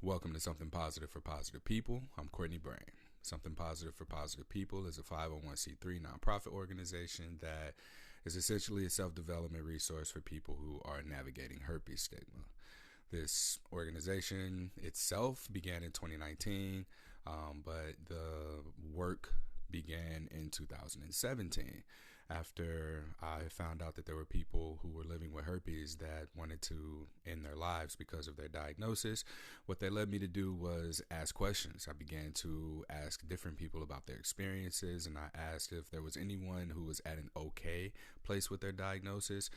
Welcome to Something Positive for Positive People. I'm Courtney Brain. Something Positive for Positive People is a 501c3 nonprofit organization that is essentially a self-development resource for people who are navigating herpes stigma. This organization itself began in 2019, but the work began in 2017 after I found out that there were people who were living with herpes that wanted to end their lives because of their diagnosis. What that led me to do was ask questions. I began to ask different people about their experiences, and I asked if there was anyone who was at an okay place with their diagnosis,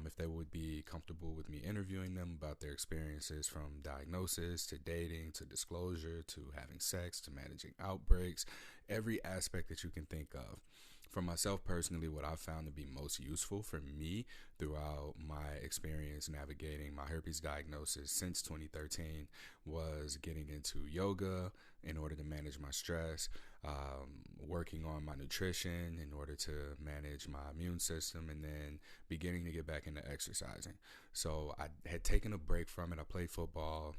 if they would be comfortable with me interviewing them about their experiences from diagnosis to dating to disclosure to having sex to managing outbreaks, every aspect that you can think of. For myself personally, what I've found to be most useful for me throughout my experience navigating my herpes diagnosis since 2013 was getting into yoga in order to manage my stress, working on my nutrition in order to manage my immune system, and then beginning to get back into exercising. So I had taken a break from it. I played football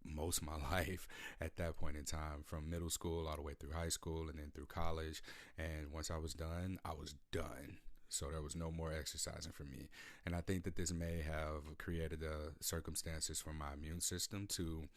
most of my life at that point in time, from middle school all the way through high school and then through college. And once I was done, I was done. So there was no more exercising for me. And I think that this may have created circumstances for my immune system to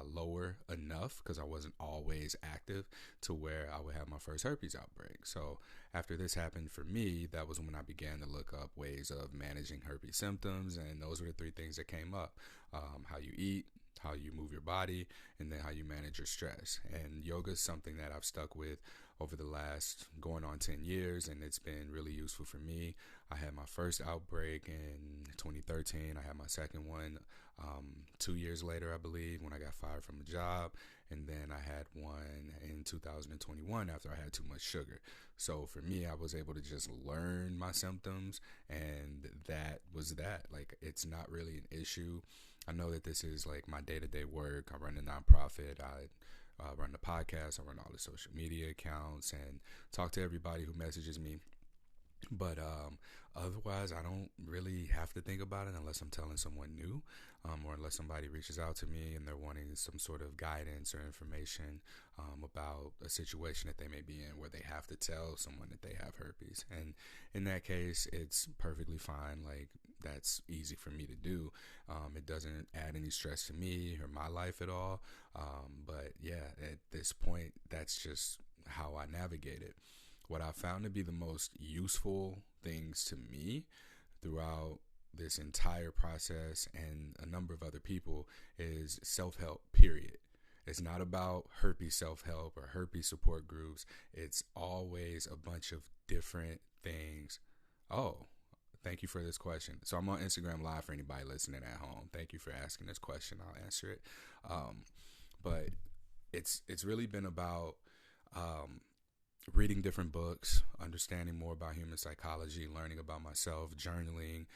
lower enough, because I wasn't always active, to where I would have my first herpes outbreak. So after this happened for me, that was when I began to look up ways of managing herpes symptoms. And those were the three things that came up: how you eat, how you move your body, and then how you manage your stress. And yoga is something that I've stuck with over the last going on 10 years, and it's been really useful for me. I had my first outbreak in 2013. I had my second one 2 years later, I believe, when I got fired from a job. And then I had one in 2021 after I had too much sugar. So for me, I was able to just learn my symptoms, and that was that. Like, it's not really an issue. I know that this is like my day-to-day work. I run a nonprofit. I run the podcast. I run all the social media accounts and talk to everybody who messages me. But otherwise, I don't really have to think about it unless I'm telling someone new, or unless somebody reaches out to me and they're wanting some sort of guidance or information about a situation that they may be in where they have to tell someone that they have herpes. And in that case, it's perfectly fine. Like, that's easy for me to do. It doesn't add any stress to me or my life at all. But yeah, at this point, that's just how I navigate it. What I found to be the most useful things to me throughout this entire process, and a number of other people, is self-help, period. It's not about herpes self-help or herpes support groups. It's always a bunch of different things. Oh, thank you for this question. So I'm on Instagram Live for anybody listening at home. Thank you for asking this question. I'll answer it. But it's really been about reading different books, understanding more about human psychology, learning about myself, journaling,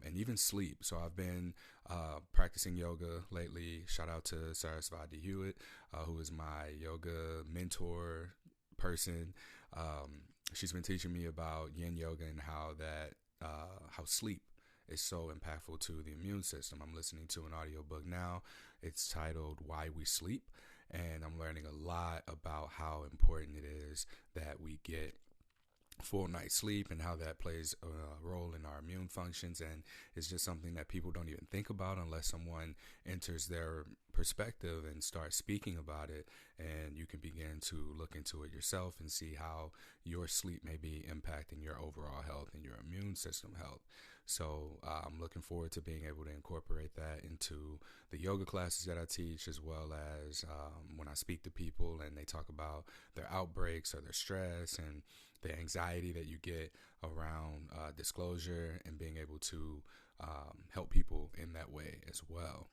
and even sleep. So I've been practicing yoga lately. Shout out to Sarasvati Hewitt, who is my yoga mentor person. She's been teaching me about yin yoga and how sleep is so impactful to the immune system. I'm listening to an audiobook now. It's titled Why We Sleep. And I'm learning a lot about how important it is that we get full night's sleep and how that plays a role in our immune functions. And it's just something that people don't even think about unless someone enters their perspective and starts speaking about it. And you can begin to look into it yourself and see how your sleep may be impacting your overall health and your immune system health. So I'm looking forward to being able to incorporate that into the yoga classes that I teach, as well as when I speak to people and they talk about their outbreaks or their stress and the anxiety that you get around disclosure, and being able to help people in that way as well.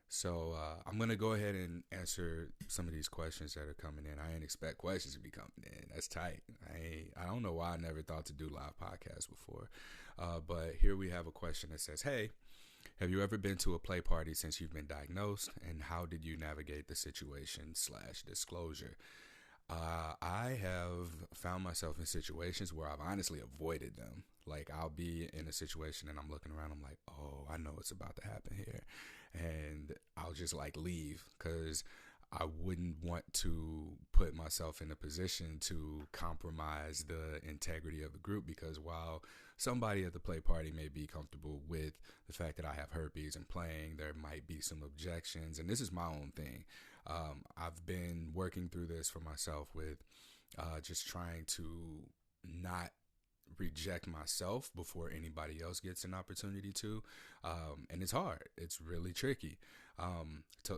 So I'm going to go ahead and answer some of these questions that are coming in. I didn't expect questions to be coming in. That's tight. I don't know why I never thought to do live podcasts before. But here we have a question that says, hey, have you ever been to a play party since you've been diagnosed? And how did you navigate the situation/disclosure? I have found myself in situations where I've honestly avoided them. Like, I'll be in a situation and I'm looking around, I'm like, oh, I know what's about to happen here. And I'll I'll just like leave, because I wouldn't want to put myself in a position to compromise the integrity of the group, because while somebody at the play party may be comfortable with the fact that I have herpes and playing, there might be some objections. And this is my own thing. I've been working through this for myself with just trying to not reject myself before anybody else gets an opportunity to. And it's hard. It's really tricky.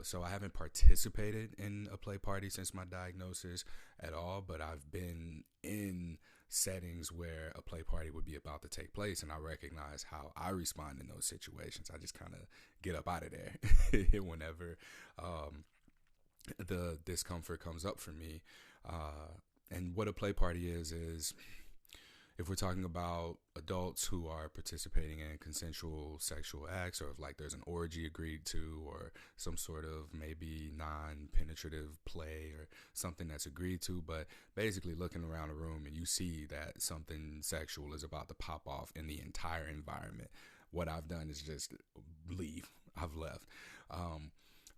So I haven't participated in a play party since my diagnosis at all, but I've been in settings where a play party would be about to take place, and I recognize how I respond in those situations. I just kind of get up out of there whenever the discomfort comes up for me. And what a play party is if we're talking about adults who are participating in consensual sexual acts, or if like there's an orgy agreed to, or some sort of maybe non-penetrative play or something that's agreed to, but basically looking around a room and you see that something sexual is about to pop off in the entire environment, what I've done is just leave. I've left.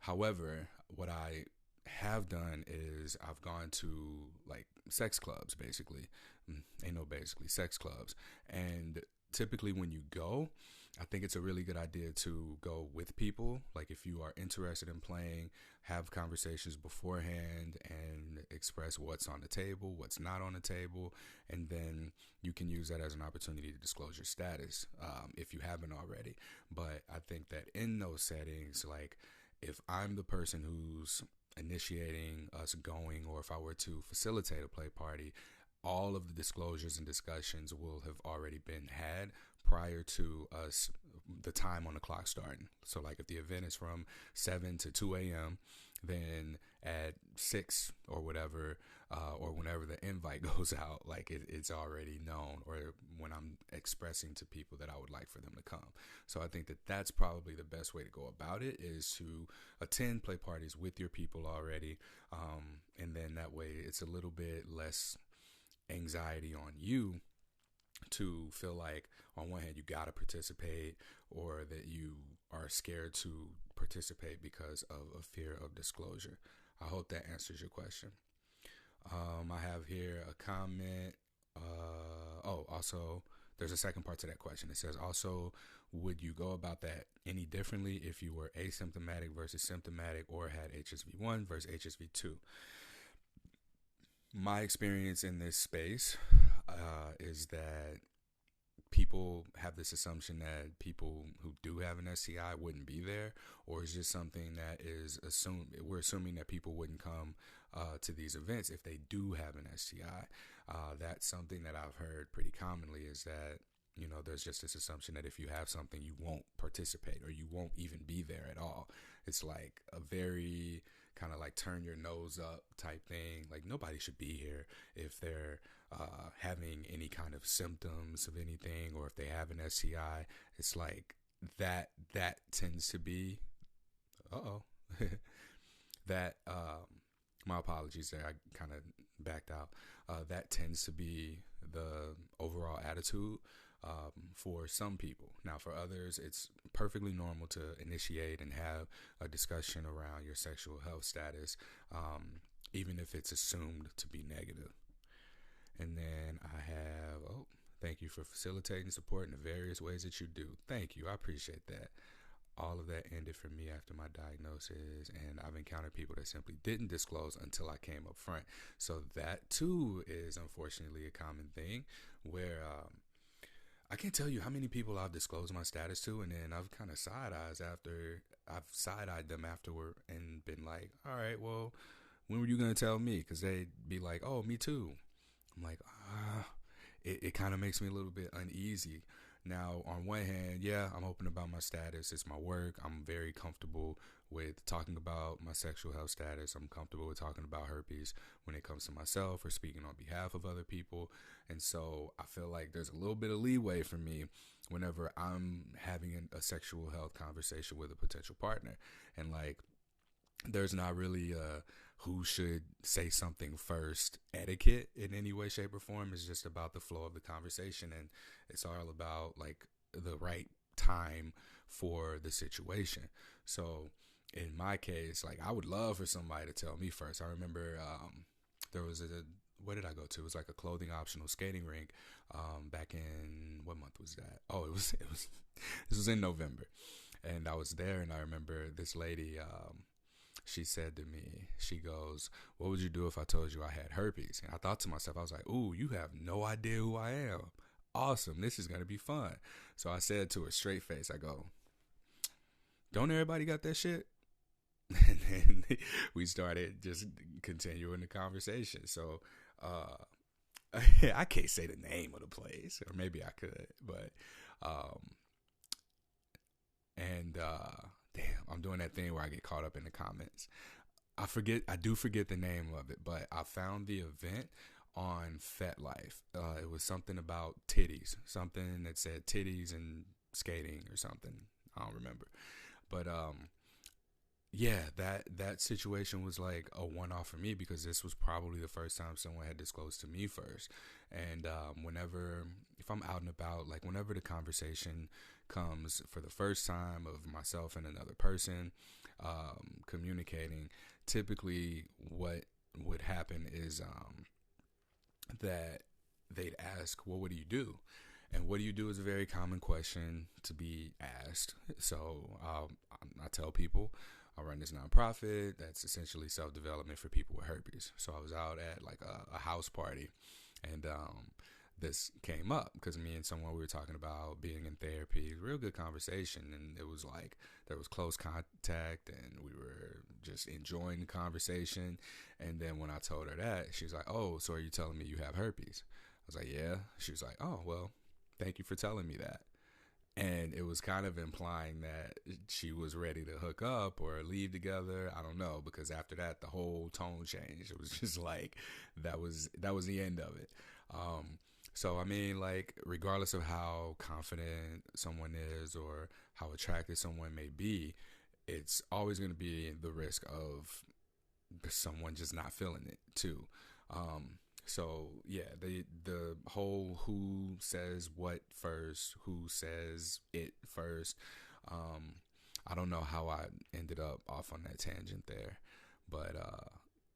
However, what I have done is I've gone to like sex clubs, basically. Sex clubs. And typically when you go, I think it's a really good idea to go with people. Like if you are interested in playing, have conversations beforehand and express what's on the table, what's not on the table. And then you can use that as an opportunity to disclose your status if you haven't already. But I think that in those settings, like if I'm the person who's initiating us going, or if I were to facilitate a play party, all of the disclosures and discussions will have already been had prior to us, the time on the clock starting. So like if the event is from 7 to 2 a.m., then at 6 or whatever, or whenever the invite goes out, like it's already known, or when I'm expressing to people that I would like for them to come. So I think that that's probably the best way to go about it, is to attend play parties with your people already. And then that way it's a little bit less anxiety on you to feel like on one hand you got to participate, or that you are scared to participate because of a fear of disclosure. I hope that answers your question. I have here a comment. Also, there's a second part to that question. It says, also, would you go about that any differently if you were asymptomatic versus symptomatic, or had HSV1 versus HSV2? My experience in this space is that people have this assumption that people who do have an STI wouldn't be there, or it's just something that is assumed. We're assuming that people wouldn't come to these events if they do have an STI. That's something that I've heard pretty commonly, is that, you know, there's just this assumption that if you have something, you won't participate, or you won't even be there at all. It's like a very kind of like turn your nose up type thing. Like nobody should be here if they're having any kind of symptoms of anything, or if they have an STI. It's like that tends to be, that, my apologies there, I kind of backed out. That tends to be the overall attitude for some people. Now, for others, it's perfectly normal to initiate and have a discussion around your sexual health status, even if it's assumed to be negative. And then I have, thank you for facilitating support in the various ways that you do. Thank you. I appreciate that. All of that ended for me after my diagnosis, and I've encountered people that simply didn't disclose until I came up front. So that too is unfortunately a common thing, where I can't tell you how many people I've disclosed my status to, and then I've kind of side-eyed them afterward and been like, all right, well, when were you going to tell me? Because they'd be like, oh, me too. I'm like, it kind of makes me a little bit uneasy. Now, on one hand, yeah, I'm open about my status. It's my work. I'm very comfortable with talking about my sexual health status. I'm comfortable with talking about herpes when it comes to myself or speaking on behalf of other people. And so I feel like there's a little bit of leeway for me whenever I'm having a sexual health conversation with a potential partner. And like, there's not really who should say something first etiquette in any way, shape, or form. It's just about the flow of the conversation, and it's all about like the right time for the situation. So in my case, like I would love for somebody to tell me first. I remember there was where did I go to? It was like a clothing optional skating rink back in, what month was that? Oh, it was this was in November, and I was there, and I remember this lady. She said to me, she goes, "What would you do if I told you I had herpes?" And I thought to myself, I was like, "Ooh, you have no idea who I am. Awesome, this is gonna be fun." So I said to her straight face, I go, "Don't everybody got that shit?" And then we started just continuing the conversation. So I can't say the name of the place, or maybe I could, but and damn, I'm doing that thing where I get caught up in the comments. I do forget the name of it, but I found the event on FetLife. It was something about titties, something that said titties and skating or something. I don't remember, but yeah, that situation was like a one-off for me, because this was probably the first time someone had disclosed to me first. And if I'm out and about, like whenever the conversation comes for the first time of myself and another person communicating, typically what would happen is that they'd ask, "Well, what do you do?" And "what do you do?" is a very common question to be asked. So I tell people I run this nonprofit that's essentially self-development for people with herpes. So I was out at like a house party, and this came up because me and someone, we were talking about being in therapy. Real good conversation, and it was like there was close contact, and we were just enjoying the conversation. And then when I told her that, she was like, "Oh, so are you telling me you have herpes?" I was like, "Yeah." She was like, "Oh, well, thank you for telling me that." And it was kind of implying that she was ready to hook up or leave together. I don't know, because after that, the whole tone changed. It was just like that was the end of it. So I mean, like, regardless of how confident someone is or how attractive someone may be, it's always going to be the risk of someone just not feeling it too. So yeah, the whole who says what first, who says it first. I don't know how I ended up off on that tangent there, but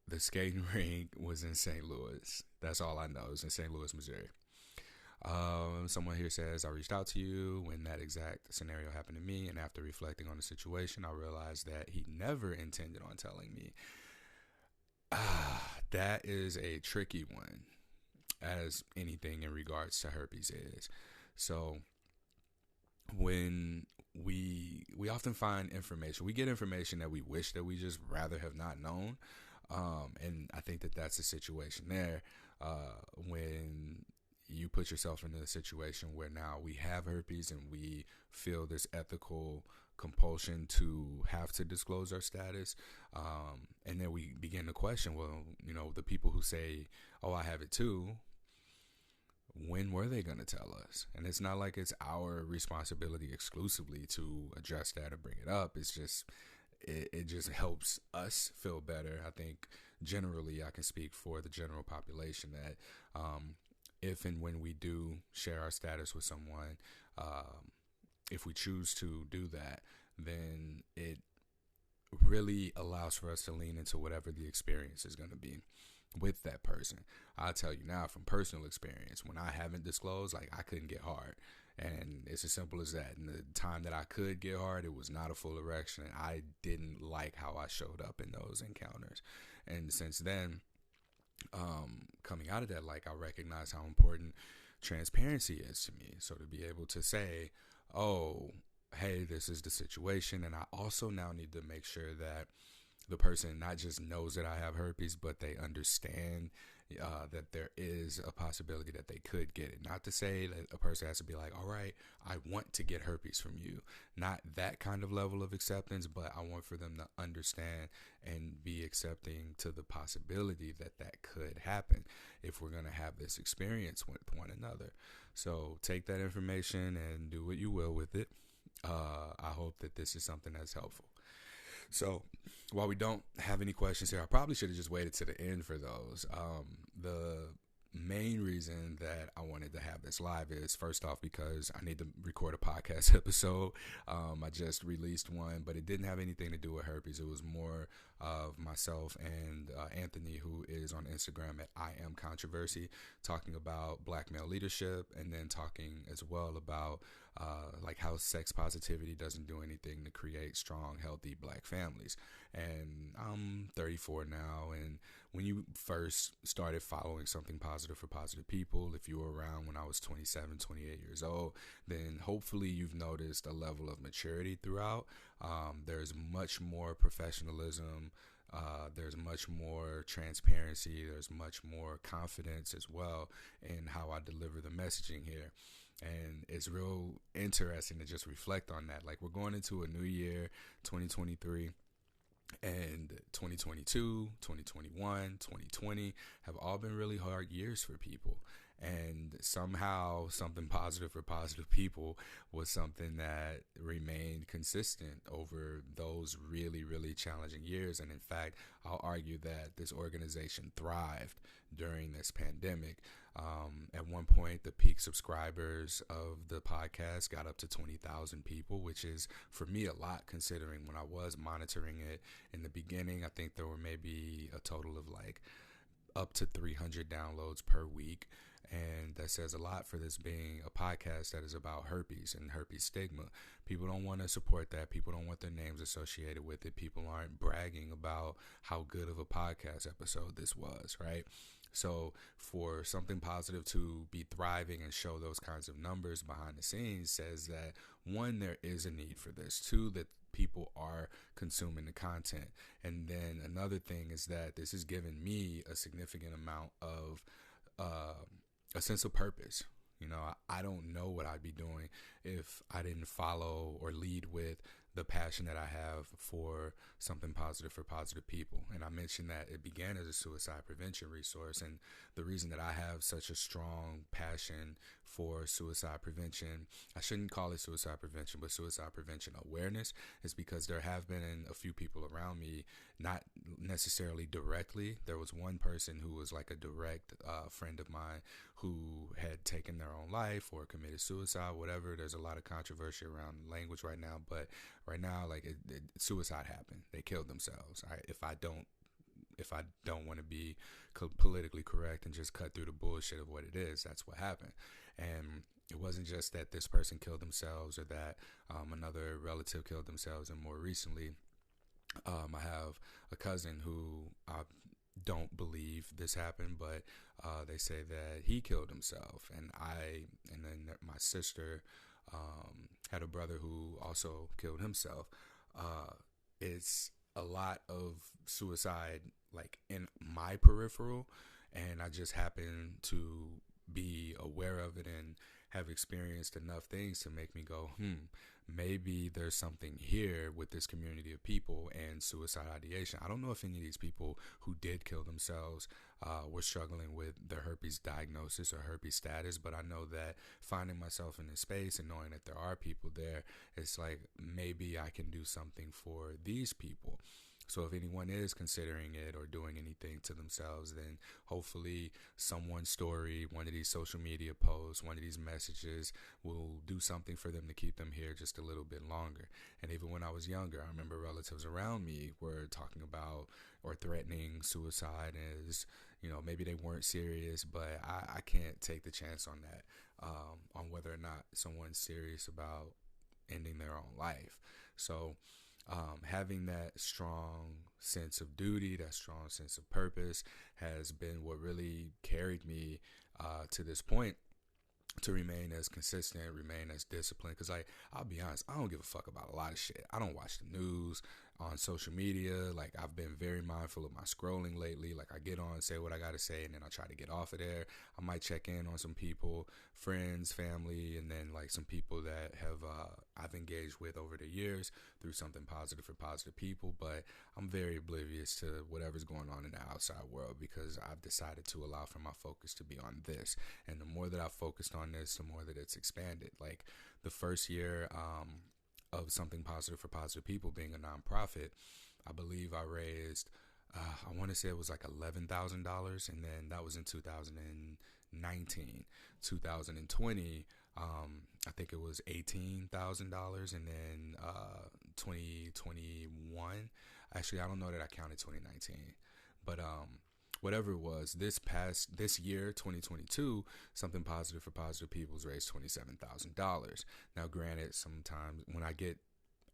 the skating rink was in St. Louis. That's all I know. It was in St. Louis, Missouri. Someone here says, "I reached out to you when that exact scenario happened to me, and after reflecting on the situation, I realized that he never intended on telling me." That is a tricky one, as anything in regards to herpes is. So when we often find information, we get information that we wish that we just rather have not known, and I think that that's a situation there when you put yourself in a situation where now we have herpes and we feel this ethical compulsion to have to disclose our status, and then we begin to question, well, the people who say, "Oh, I have it too," when were they going to tell us? And it's not like it's our responsibility exclusively to address that or bring it up. It's just it just helps us feel better. I think generally I can speak for the general population that if and when we do share our status with someone, if we choose to do that, then it really allows for us to lean into whatever the experience is going to be with that person. I'll tell you now from personal experience, when I haven't disclosed, like, I couldn't get hard. And it's as simple as that. And the time that I could get hard, it was not a full erection. And I didn't like how I showed up in those encounters. And since then, coming out of that, like, I recognize how important transparency is to me. So to be able to say, "Oh, hey, this is the situation," and I also now need to make sure that the person not just knows that I have herpes, but they understand that there is a possibility that they could get it. Not to say that a person has to be like, "All right, I want to get herpes from you." Not that kind of level of acceptance, but I want for them to understand and be accepting to the possibility that that could happen if we're going to have this experience with one another. So take that information and do what you will with it. I hope that this is something that's helpful. So while we don't have any questions here, I probably should have just waited to the end for those. The main reason that I wanted to have this live is, first off, because I need to record a podcast episode. I just released one, but it didn't have anything to do with herpes. It was more of myself and Anthony, who is on Instagram at I Am Controversy, talking about black male leadership, and then talking as well about like how sex positivity doesn't do anything to create strong, healthy black families. And I'm 34 now, and when you first started following Something Positive for Positive People, if you were around when I was 27, 28 years old, then hopefully you've noticed a level of maturity throughout. There's much more professionalism. There's much more transparency. There's much more confidence as well in how I deliver the messaging here. And it's real interesting to just reflect on that. Like, we're going into a new year, 2023. And 2022, 2021, 2020 have all been really hard years for people. And somehow Something Positive for Positive People was something that remained consistent over those really, really challenging years. And in fact, I'll argue that this organization thrived during this pandemic. At one point, the peak subscribers of the podcast got up to 20,000 people, which is, for me, a lot, considering when I was monitoring it in the beginning. I think there were maybe a total of like up to 300 downloads per week. And that says a lot for this being a podcast that is about herpes and herpes stigma. People don't want to support that. People don't want their names associated with it. People aren't bragging about how good of a podcast episode this was, right? So for Something Positive to be thriving and show those kinds of numbers behind the scenes says that, one, there is a need for this. Two, that people are consuming the content. And then another thing is that this has given me a significant amount of a sense of purpose. You know, I don't know what I'd be doing if I didn't follow or lead with the passion that I have for Something Positive for Positive People. And I mentioned that it began as a suicide prevention resource. And the reason that I have such a strong passion for suicide prevention, I shouldn't call it suicide prevention, but suicide prevention awareness, is because there have been a few people around me, not necessarily directly. There was one person who was like a direct friend of mine who had taken their own life or committed suicide, whatever. There's a lot of controversy around language right now, but right now, like, suicide happened. They killed themselves. If I don't want to be politically correct and just cut through the bullshit of what it is, that's what happened. And it wasn't just that this person killed themselves or that another relative killed themselves. And more recently, I have a cousin who I don't believe this happened, but they say that he killed himself. And then my sister had a brother who also killed himself. It's a lot of suicide, like, in my peripheral, and I just happen to be aware of it and have experienced enough things to make me go, maybe there's something here with this community of people and suicide ideation. I don't know if any of these people who did kill themselves were struggling with their herpes diagnosis or herpes status, but I know that finding myself in this space and knowing that there are people there, it's like, maybe I can do something for these people. So if anyone is considering it or doing anything to themselves, then hopefully someone's story, one of these social media posts, one of these messages will do something for them to keep them here just a little bit longer. And even when I was younger, I remember relatives around me were talking about or threatening suicide as, you know, maybe they weren't serious, but I can't take the chance on that, on whether or not someone's serious about ending their own life. So having that strong sense of duty, that strong sense of purpose has been what really carried me to this point, to remain as consistent, remain as disciplined. Because I'll be honest, I don't give a fuck about a lot of shit. I don't watch the news on social media. Like, I've been very mindful of my scrolling lately. Like, I get on, say what I got to say, and then I try to get off of there. I might check in on some people, friends, family, and then like some people that have I've engaged with over the years through Something Positive for Positive People. But I'm very oblivious to whatever's going on in the outside world, because I've decided to allow for my focus to be on this. And the more that I've focused on this, the more that it's expanded. Like, the first year of Something Positive for Positive People being a nonprofit, I believe I raised I want to say it was like $11,000, and then that was in 2019. 2020, I think it was $18,000, and then 2021. Actually, I don't know that I counted 2019, but whatever it was, this year, 2022, something positive for positive people's raised $27,000. Now, granted, sometimes when I get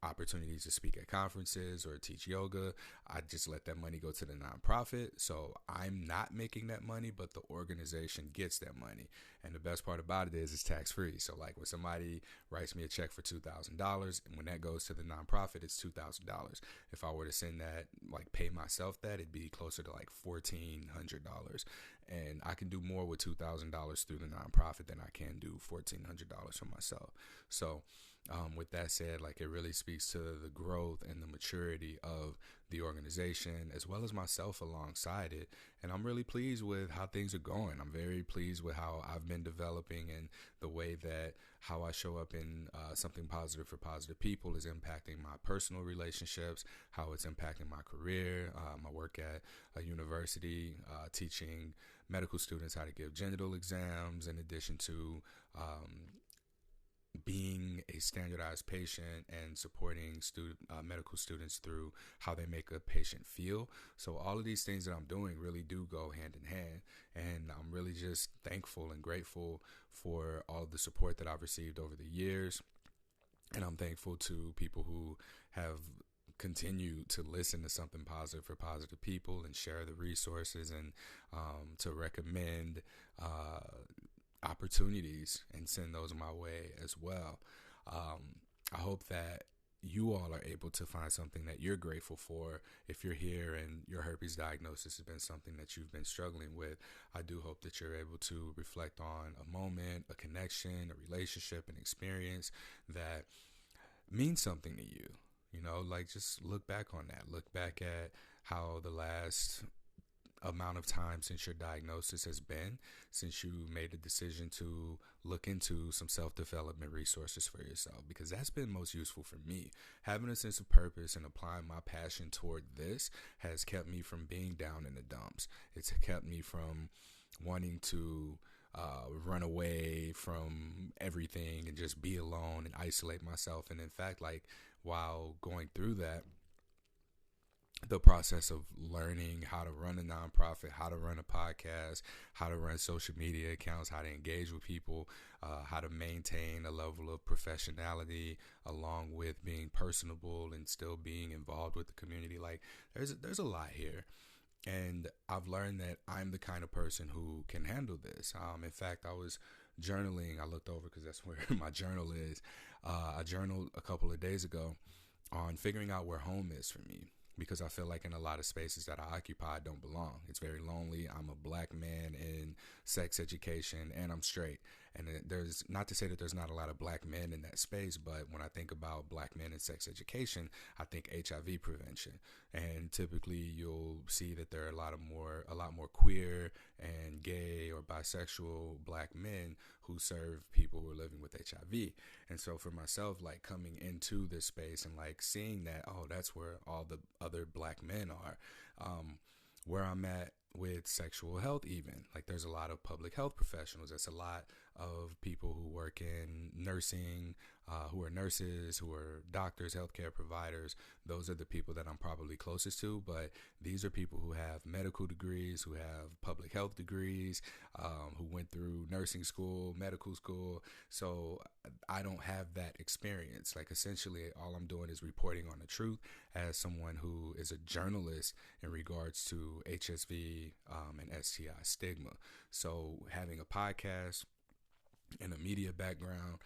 opportunities to speak at conferences or teach yoga, I just let that money go to the nonprofit. So I'm not making that money, but the organization gets that money. And the best part about it is it's tax free. So like when somebody writes me a check for $2,000, and when that goes to the nonprofit, it's $2,000. If I were to send that, like pay myself that, it'd be closer to like $1,400. And I can do more with $2,000 through the nonprofit than I can do $1,400 for myself. So with that said, like it really speaks to the growth and the maturity of the organization as well as myself alongside it. And I'm really pleased with how things are going. I'm very pleased with how I've been developing, and the way that how I show up in something positive for positive people is impacting my personal relationships, how it's impacting my career, my work at a university, teaching medical students how to give genital exams, in addition to being a standardized patient and supporting medical students through how they make a patient feel. So all of these things that I'm doing really do go hand in hand, and I'm really just thankful and grateful for all of the support that I've received over the years. And I'm thankful to people who have continued to listen to something positive for positive people and share the resources, and to recommend opportunities and send those my way as well. I hope that you all are able to find something that you're grateful for. If you're here and your herpes diagnosis has been something that you've been struggling with, I do hope that you're able to reflect on a moment, a connection, a relationship, an experience that means something to you. You know, like just look back on that. Look back at how the last amount of time since your diagnosis has been, since you made a decision to look into some self-development resources for yourself, because that's been most useful for me. Having a sense of purpose and applying my passion toward this has kept me from being down in the dumps. It's kept me from wanting to run away from everything and just be alone and isolate myself. And in fact, like while going through that, the process of learning how to run a nonprofit, how to run a podcast, how to run social media accounts, how to engage with people, how to maintain a level of professionality along with being personable and still being involved with the community. Like there's a lot here. And I've learned that I'm the kind of person who can handle this. In fact, I was journaling. I looked over because that's where my journal is. I journaled a couple of days ago on figuring out where home is for me, because I feel like in a lot of spaces that I occupy, I don't belong. It's very lonely. I'm a black man in sex education, and I'm straight. And there's not to say that there's not a lot of black men in that space, but when I think about black men in sex education, I think HIV prevention. And typically you'll see that there are a lot more queer and gay or bisexual black men who serve people who are living with HIV. And so for myself, like coming into this space and like seeing that, oh, that's where all the other black men are, where I'm at with sexual health, even like there's a lot of public health professionals. That's a lot of people who work in nursing, who are nurses, who are doctors, healthcare providers. Those are the people that I'm probably closest to, but these are people who have medical degrees, who have public health degrees, who went through nursing school, medical school. So I don't have that experience. Like essentially all I'm doing is reporting on the truth as someone who is a journalist in regards to HSV and STI stigma. So having a podcast and a media background,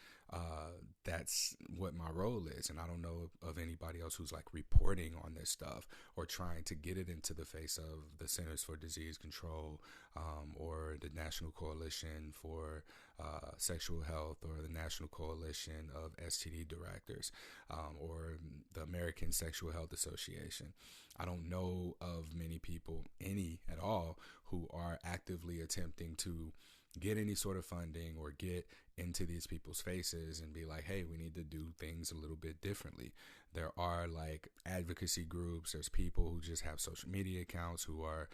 that's what my role is. And I don't know of anybody else who's like reporting on this stuff or trying to get it into the face of the Centers for Disease Control, or the National Coalition for Sexual Health, or the National Coalition of STD Directors, or the American Sexual Health Association. I don't know of many people, any at all, who are actively attempting to get any sort of funding or get into these people's faces and be like, hey, we need to do things a little bit differently. There are like advocacy groups. There's people who just have social media accounts who are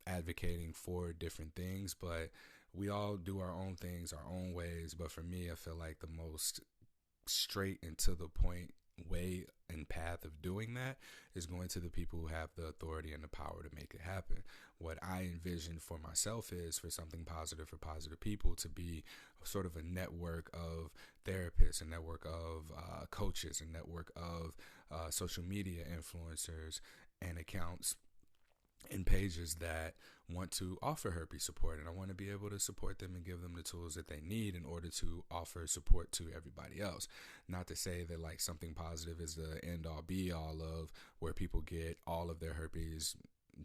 advocating for different things, but we all do our own things, our own ways. But for me, I feel like the most straight and to the point way and path of doing that is going to the people who have the authority and the power to make it happen. What I envision for myself is for something positive for positive people to be sort of a network of therapists, a network of coaches, a network of social media influencers and accounts and pages that want to offer herpes support, and I want to be able to support them and give them the tools that they need in order to offer support to everybody else. Not to say that like something positive is the end all be all of where people get all of their herpes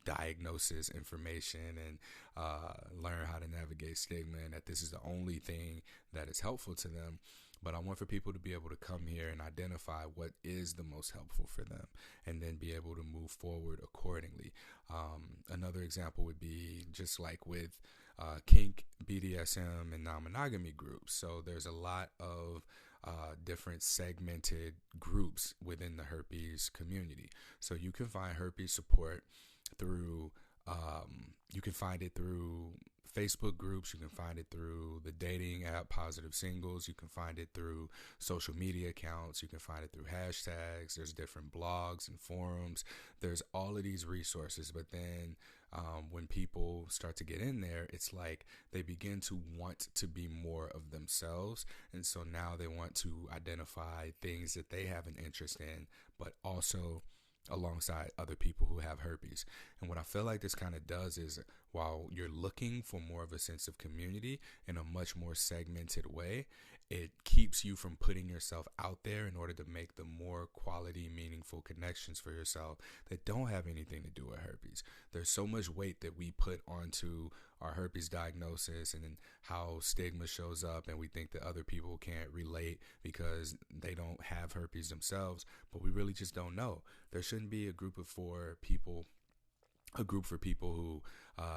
diagnosis information and learn how to navigate stigma, and that this is the only thing that is helpful to them. But I want for people to be able to come here and identify what is the most helpful for them and then be able to move forward accordingly. Another example would be just like with kink, BDSM, and non-monogamy groups. So there's a lot of different segmented groups within the herpes community. So you can find herpes support through you can find it through Facebook groups, you can find it through the dating app Positive Singles, you can find it through social media accounts, you can find it through hashtags, there's different blogs and forums, there's all of these resources. But then when people start to get in there, it's like they begin to want to be more of themselves, and so now they want to identify things that they have an interest in, but also alongside other people who have herpes. And what I feel like this kind of does is, while you're looking for more of a sense of community in a much more segmented way, it keeps you from putting yourself out there in order to make the more quality, meaningful connections for yourself that don't have anything to do with herpes. There's so much weight that we put onto our herpes diagnosis and then how stigma shows up, and we think that other people can't relate because they don't have herpes themselves, but we really just don't know. There shouldn't be a group for people who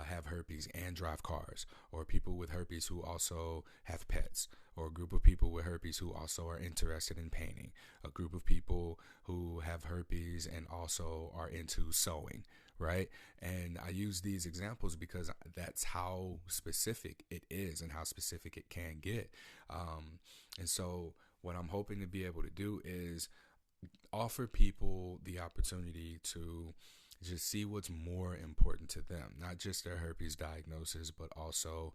have herpes and drive cars, or people with herpes who also have pets, or a group of people with herpes who also are interested in painting, a group of people who have herpes and also are into sewing, right? And I use these examples because that's how specific it is and how specific it can get. And so what I'm hoping to be able to do is offer people the opportunity to just see what's more important to them, not just their herpes diagnosis, but also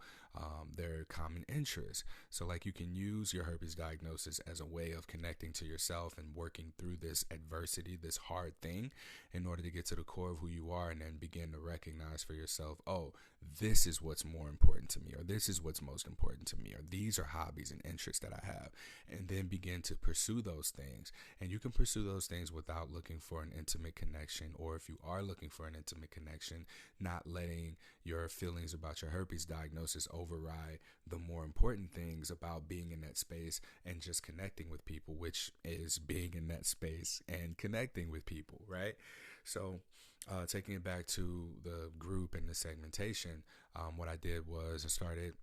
their common interests. So like you can use your herpes diagnosis as a way of connecting to yourself and working through this adversity, this hard thing, in order to get to the core of who you are, and then begin to recognize for yourself, oh, this is what's more important to me, or this is what's most important to me, or these are hobbies and interests that I have, and then begin to pursue those things. And you can pursue those things without looking for an intimate connection, or if you are looking for an intimate connection, not letting your feelings about your herpes diagnosis override the more important things about being in that space and just connecting with people, which is being in that space and connecting with people, right? So taking it back to the group and the segmentation, what I did was I started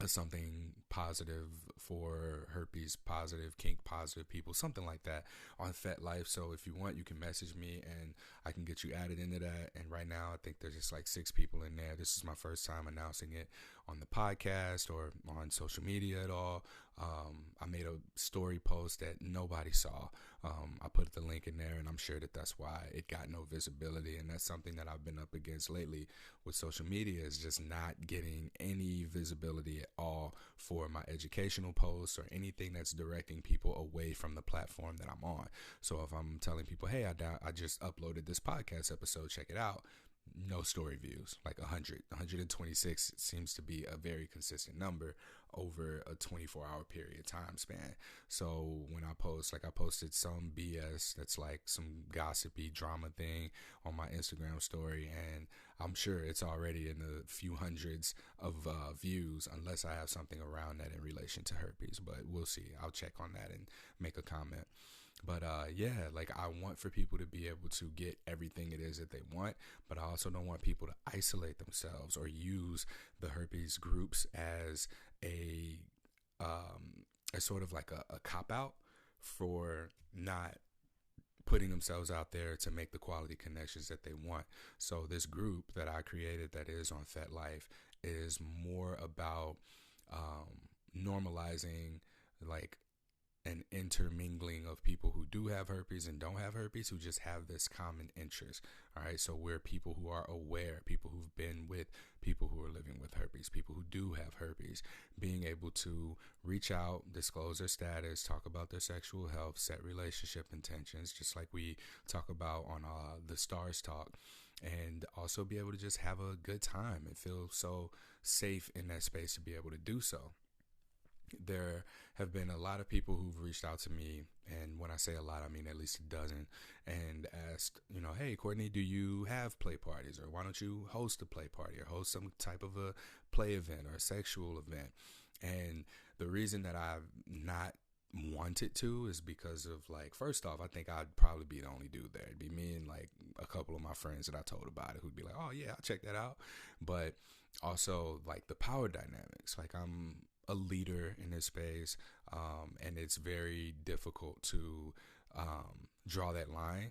something positive for herpes positive, kink positive people, something like that on FetLife. So if you want, you can message me and I can get you added into that. And right now I think there's just like 6 people in there. This is my first time announcing it on the podcast or on social media at all. I made a story post that nobody saw. I put the link in there, and I'm sure that that's why it got no visibility. And that's something that I've been up against lately with social media, is just not getting any visibility at all for my educational posts or anything that's directing people away from the platform that I'm on. So if I'm telling people, hey, I just uploaded this podcast episode, check it out, no story views, like 126 seems to be a very consistent number over a 24-hour period time span. So when I post, like I posted some BS that's like some gossipy drama thing on my Instagram story, and I'm sure it's already in the few hundreds of views, unless I have something around that in relation to herpes, but we'll see. I'll check on that and make a comment. But yeah, like I want for people to be able to get everything it is that they want, but I also don't want people to isolate themselves or use the herpes groups as a sort of like a cop-out for not putting themselves out there to make the quality connections that they want. So this group that I created that is on FetLife is more about normalizing like an intermingling of people who do have herpes and don't have herpes, who just have this common interest. All right. So we're people who are aware, people who've been with people who are living with herpes, people who do have herpes, being able to reach out, disclose their status, talk about their sexual health, set relationship intentions, just like we talk about on the Stars Talk, and also be able to just have a good time and feel so safe in that space to be able to do so. There have been a lot of people who've reached out to me, and when I say a lot, I mean at least a dozen, and asked, hey, Courtney, do you have play parties, or why don't you host a play party or host some type of a play event or a sexual event? And the reason that I've not wanted to is because of, like, first off, I think I'd probably be the only dude there. It'd be me and like a couple of my friends that I told about it who'd be like, oh yeah, I'll check that out. But also like the power dynamics, like I'm a leader in this space, and it's very difficult to draw that line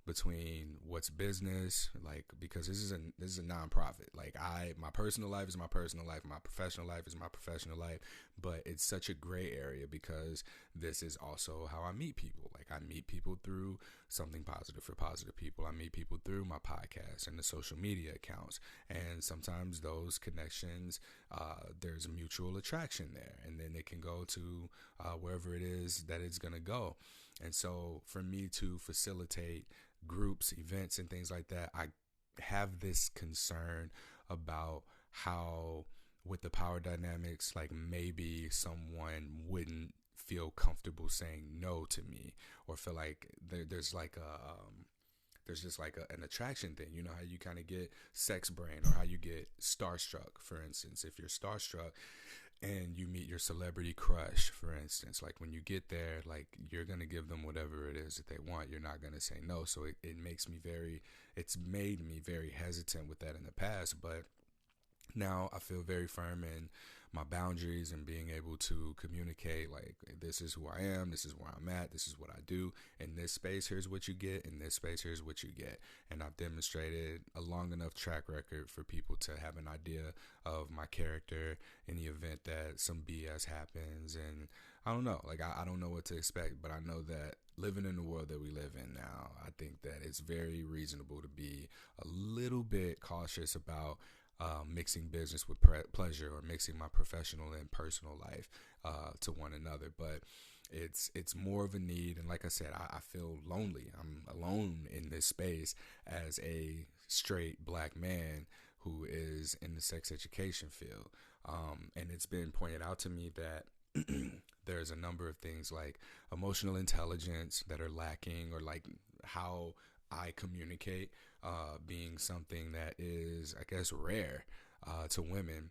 between what's business, like, because this is a nonprofit. Like, my personal life is my personal life, my professional life is my professional life, but it's such a gray area because this is also how I meet people. Like, I meet people through something positive for positive people. I meet people through my podcast and the social media accounts, and sometimes those connections, there's a mutual attraction there, and then it can go to wherever it is that it's going to go. And so for me to facilitate groups, events, and things like that, I have this concern about how, with the power dynamics, like maybe someone wouldn't feel comfortable saying no to me, or feel like there's like there's just like an attraction thing. You know how you kind of get sex brain, or how you get starstruck, for instance. If you're starstruck and you meet your celebrity crush, for instance, like when you get there, like you're going to give them whatever it is that they want. You're not going to say no. So it makes me it's made me very hesitant with that in the past. But now I feel very firm in my boundaries and being able to communicate, like, this is who I am, this is where I'm at, this is what I do. In this space, here's what you get. In this space, here's what you get. And I've demonstrated a long enough track record for people to have an idea of my character in the event that some BS happens. And I don't know, like, I don't know what to expect, but I know that living in the world that we live in now, I think that it's very reasonable to be a little bit cautious about mixing business with pleasure, or mixing my professional and personal life to one another. But it's more of a need. And like I said, I feel lonely. I'm alone in this space as a straight black man who is in the sex education field. And it's been pointed out to me that there's a number of things like emotional intelligence that are lacking, or like how I communicate being something that is, I guess, rare to women.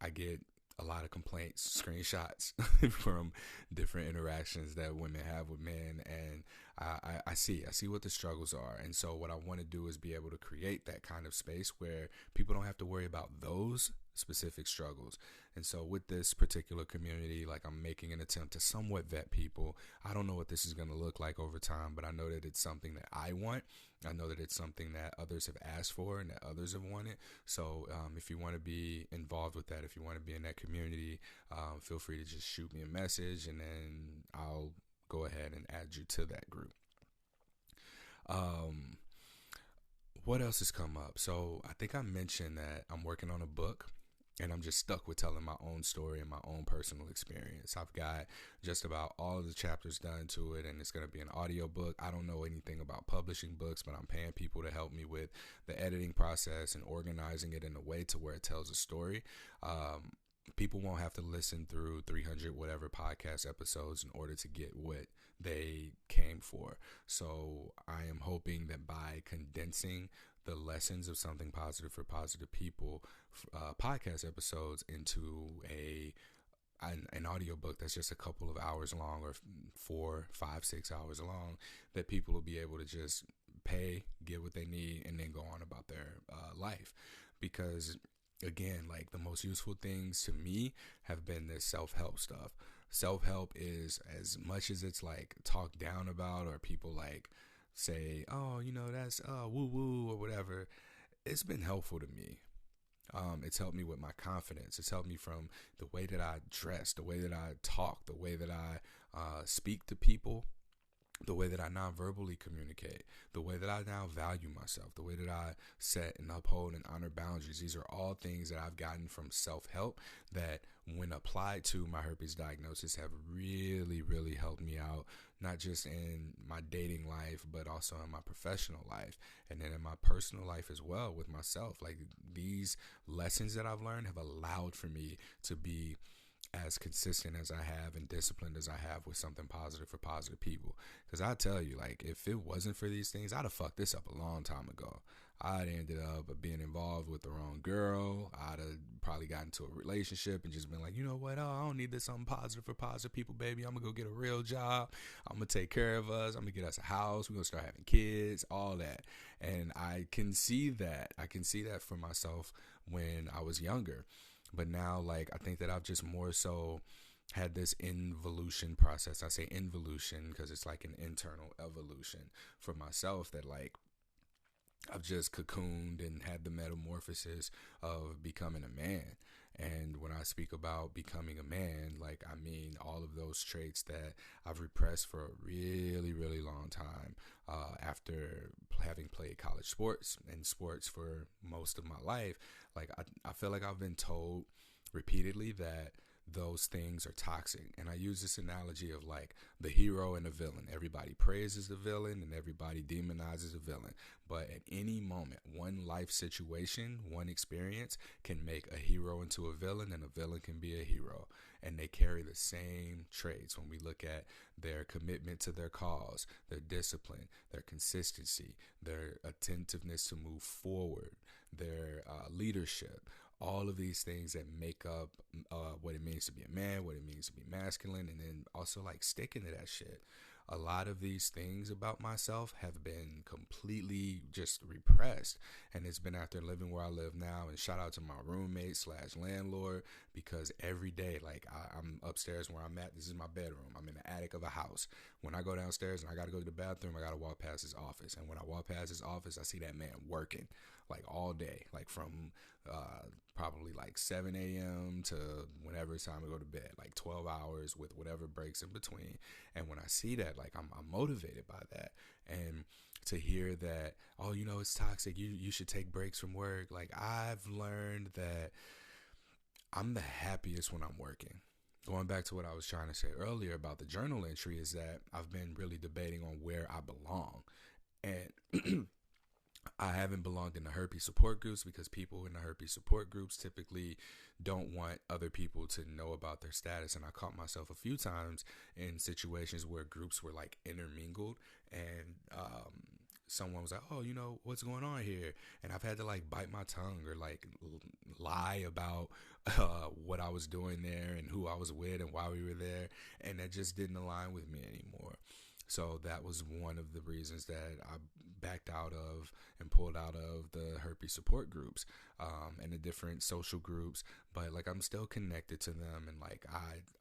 I get a lot of complaints, screenshots from different interactions that women have with men, and I see what the struggles are. And so what I want to do is be able to create that kind of space where people don't have to worry about those specific struggles. And so with this particular community, like, I'm making an attempt to somewhat vet people. I don't know what this is going to look like over time, but I know that it's something that I want. I know that it's something that others have asked for and that others have wanted. So if you want to be involved with that, if you want to be in that community, feel free to just shoot me a message, and then I'll go ahead and add you to that group. What else has come up? So I think I mentioned that I'm working on a book, and I'm just stuck with telling my own story and my own personal experience. I've got just about all of the chapters done to it, and it's going to be an audio book. I don't know anything about publishing books, but I'm paying people to help me with the editing process and organizing it in a way to where it tells a story. People won't have to listen through 300 whatever podcast episodes in order to get what they came for. So I am hoping that by condensing the lessons of something positive for positive people podcast episodes into an audiobook that's just a couple of hours long, or 4, 5, 6 hours long, that people will be able to just pay, get what they need, and then go on about their life. Because again, like, the most useful things to me have been this self-help stuff. self-help is, as much as it's like talked down about, or people like say, oh, that's woo woo or whatever, it's been helpful to me. It's helped me with my confidence. It's helped me from the way that I dress, the way that I talk, the way that I speak to people, the way that I non-verbally communicate, the way that I now value myself, the way that I set and uphold and honor boundaries. These are all things that I've gotten from self-help that, when applied to my herpes diagnosis, have really, really helped me out, not just in my dating life, but also in my professional life, and then in my personal life as well with myself. Like, these lessons that I've learned have allowed for me to be as consistent as I have and disciplined as I have with something positive for positive people. Because I tell you, like, if it wasn't for these things, I'd have fucked this up a long time ago. I'd ended up being involved with the wrong girl. I'd have probably gotten into a relationship and just been like, you know what? Oh, I don't need this something positive for positive people, baby. I'm going to go get a real job. I'm going to take care of us. I'm going to get us a house. We're going to start having kids, all that. And I can see that. I can see that for myself when I was younger. But now, like, I think that I've just more so had this involution process. I say involution because it's like an internal evolution for myself, that, like, I've just cocooned and had the metamorphosis of becoming a man. And when I speak about becoming a man, like, I mean all of those traits that I've repressed for a really, really long time, after having played college sports and sports for most of my life. Like, I feel like I've been told repeatedly that those things are toxic. And I use this analogy of like the hero and the villain. Everybody praises the villain and everybody demonizes the villain. But at any moment, one life situation, one experience can make a hero into a villain, and a villain can be a hero. And they carry the same traits when we look at their commitment to their cause, their discipline, their consistency, their attentiveness to move forward, their leadership. All of these things that make up what it means to be a man, what it means to be masculine, and then also like sticking to that shit. A lot of these things about myself have been completely just repressed, and it's been after living where I live now. And shout out to my roommate / landlord, because every day, like, I'm upstairs where I'm at. This is my bedroom. I'm in the attic of a house. When I go downstairs and I got to go to the bathroom, I got to walk past his office. And when I walk past his office, I see that man working like all day, like from probably like 7 a.m. to whenever it's time to go to bed, like 12 hours with whatever breaks in between. And when I see that, like, I'm motivated by that. And to hear that, oh, it's toxic, you should take breaks from work. Like, I've learned that I'm the happiest when I'm working. Going back to what I was trying to say earlier about the journal entry, is that I've been really debating on where I belong. And I haven't belonged in the herpes support groups because people in the herpes support groups typically don't want other people to know about their status. And I caught myself a few times in situations where groups were like intermingled, and someone was like, oh, what's going on here? And I've had to like bite my tongue or like lie about what I was doing there and who I was with and why we were there. And that just didn't align with me anymore. So that was one of the reasons that I backed out of and pulled out of the herpes support groups and the different social groups. But like, I'm still connected to them, and like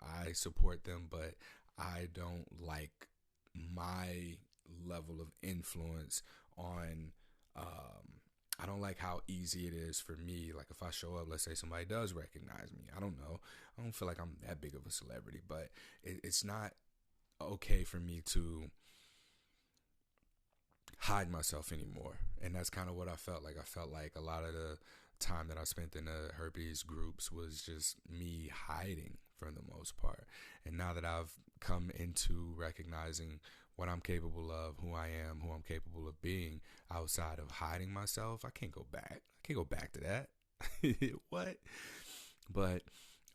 I support them, but I don't like my level of influence on I don't like how easy it is for me. Like, if I show up, let's say somebody does recognize me, I don't know, I don't feel like I'm that big of a celebrity, but it's not okay for me to hide myself anymore. And that's kind of what I felt like. I felt like a lot of the time that I spent in the herpes groups was just me hiding for the most part. And now that I've come into recognizing what I'm capable of, who I am, who I'm capable of being outside of hiding myself, I can't go back. I can't go back to that. What? But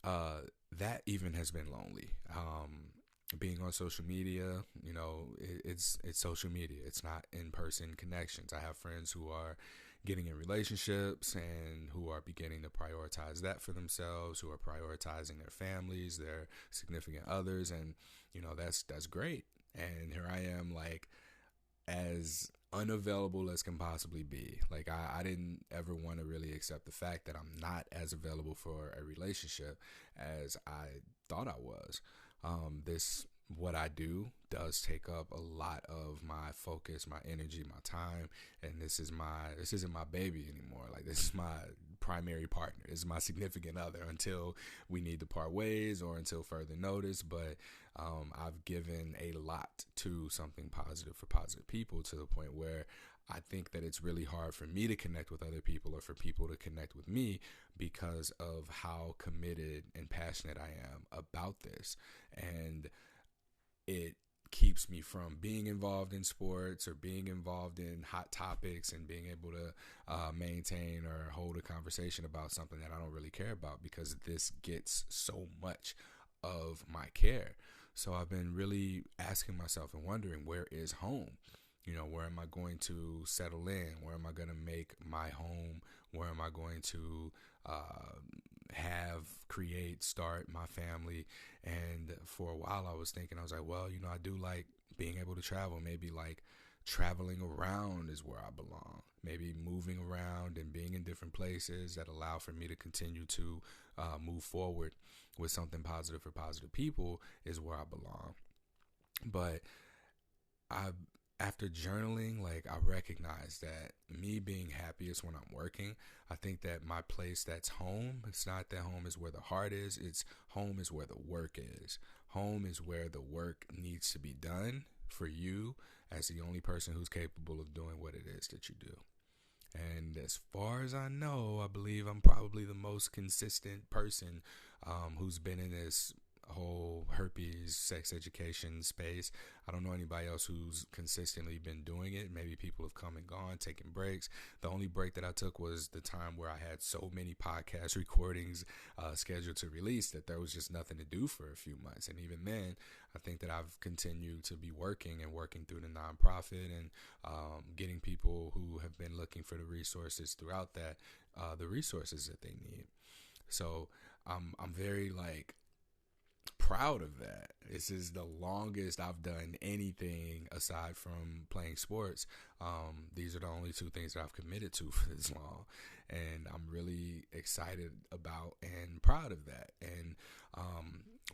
that even has been lonely. Being on social media, it's social media. It's not in-person connections. I have friends who are getting in relationships and who are beginning to prioritize that for themselves, who are prioritizing their families, their significant others, and that's great. And here I am, like, as unavailable as can possibly be. Like, I didn't ever want to really accept the fact that I'm not as available for a relationship as I thought I was. This what I do does take up a lot of my focus, my energy, my time, and this isn't my baby anymore. Like, this is my primary partner. This is my significant other until we need to part ways or until further notice. But I've given a lot to something positive for positive people, to the point where I think that it's really hard for me to connect with other people or for people to connect with me because of how committed and passionate I am about this. And it keeps me from being involved in sports or being involved in hot topics and being able to maintain or hold a conversation about something that I don't really care about, because this gets so much of my care. So I've been really asking myself and wondering, where is home? You know, where am I going to settle in? Where am I going to make my home? Where am I going to start my family? And for a while I was thinking, I was like, well, you know, I do like being able to travel. Maybe like traveling around is where I belong. Maybe moving around and being in different places that allow for me to continue to move forward with something positive for positive people is where I belong. But after journaling, like, I recognize that me being happiest when I'm working, I think that my place that's home, it's not that home is where the heart is, it's home is where the work is. Home is where the work needs to be done for you as the only person who's capable of doing what it is that you do. And as far as I know, I believe I'm probably the most consistent person who's been in this whole herpes sex education space. I don't know anybody else who's consistently been doing it. Maybe people have come and gone, taking breaks. The only break that I took was the time where I had so many podcast recordings scheduled to release that there was just nothing to do for a few months. And even then, I think that I've continued to be working through the nonprofit and getting people who have been looking for the resources throughout that, the resources that they need. So I'm very proud of that. This is the longest I've done anything aside from playing sports. These are the only two things that I've committed to for this long, and I'm really excited about and proud of that. And